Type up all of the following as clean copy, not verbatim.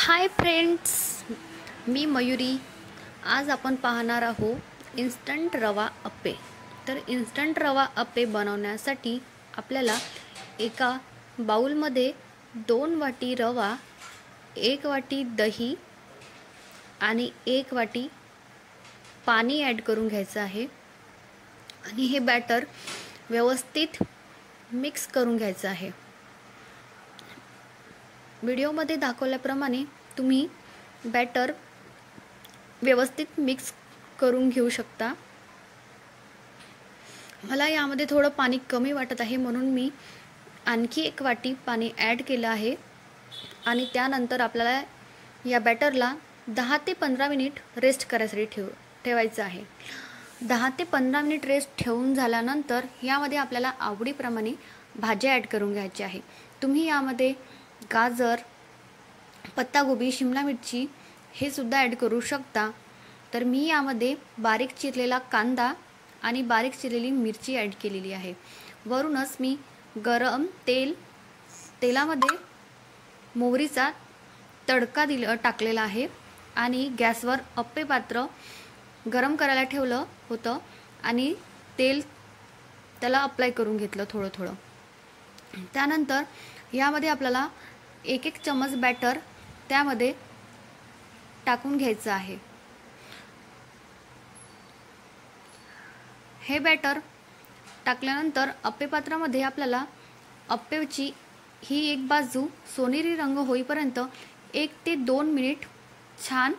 Hi friends, मी मयुरी। आज आपण पाहणार आहोत इन्स्टंट रवा अप्पे। तर इन्स्टंट रवा अप्पे बनवण्यासाठी आपल्याला एका बाउलमध्ये 2 वाटी रवा, 1 वाटी दही आणि 1 वाटी पाणी ॲड करून घ्यायचं आहे आणि हे बॅटर व्यवस्थित मिक्स करून घ्यायचं आहे। व्हिडिओमध्ये दाखवल्याप्रमाणे तुम्ही बॅटर व्यवस्थित मिक्स करून घेऊ शकता। मला यामध्ये थोडं पाणी कमी वाटत आहे म्हणून मी आणखी 1 वाटी पाणी ॲड केलं आहे आणि त्यानंतर आपल्याला या बॅटरला 10 ते 15 मिनिट रेस्ट करायसाठी ठेवायचं आहे। 10 ते 15 मिनिट रेस्ट ठेवून झाल्यानंतर यामध्ये आपल्याला आवडीप्रमाणे भाज्या ॲड करून घ्यायची आहे। तुम्ही यामध्ये गाजर, पत्तागोबी, शिमला मिरची हे सुद्धा ॲड करू शकता। तर मी यामध्ये बारीक चिरलेला कांदा आणि बारीक चिरलेली मिरची ॲड केलेली आहे। वरूनच मी गरम तेलामध्ये मोहरीचा तडका टाकलेला आहे आणि गॅसवर अप्पे पात्र गरम करायला ठेवलं होतं आणि तेल त्याला अप्लाय करून घेतलं थोडं थोडं। त्यानंतर यामध्ये आपल्याला 1-1 चम्मच बॅटर त्यामध्ये टाकून घ्यायचं आहे। हे बॅटर टाकल्यानंतर अप्पे पात्रामध्ये आपल्याला अप्पेची ही एक बाजू सोनेरी रंग होईपर्यंत 1 ते 2 मिनिट छान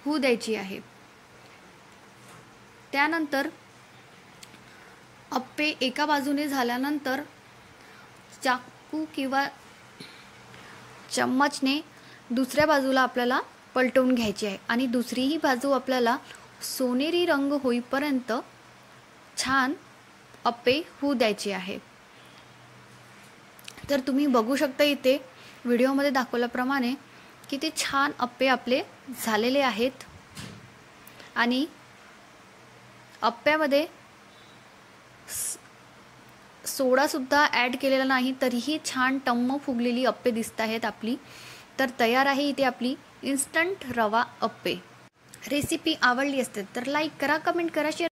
होऊ द्यायची आहे। त्यानंतर अप्पे एका बाजूने झाल्यानंतर चाकू किंवा चम्मचने दुसऱ्या बाजूला आपल्याला पलटवून घ्यायची आहे आणि दुसरीही बाजू आपल्याला सोनेरी रंग होईपर्यंत छान अप्पे होऊ द्यायचे आहे। तर तुम्ही बघू शकता इथे व्हिडिओमध्ये दाखवल्याप्रमाणे किती छान अप्पे आपले झालेले आहेत आणि अप्प्यामध्ये सोडा सुद्धा ॲड केलेला नाही तरीही छान टम्म फुगलेली अप्पे दिसत आहेत आपली। तर तयार आहे इथे आपली इन्स्टंट रवा अप्पे। रेसिपी आवडली असेल तर लाईक करा, कमेंट करा, शेअर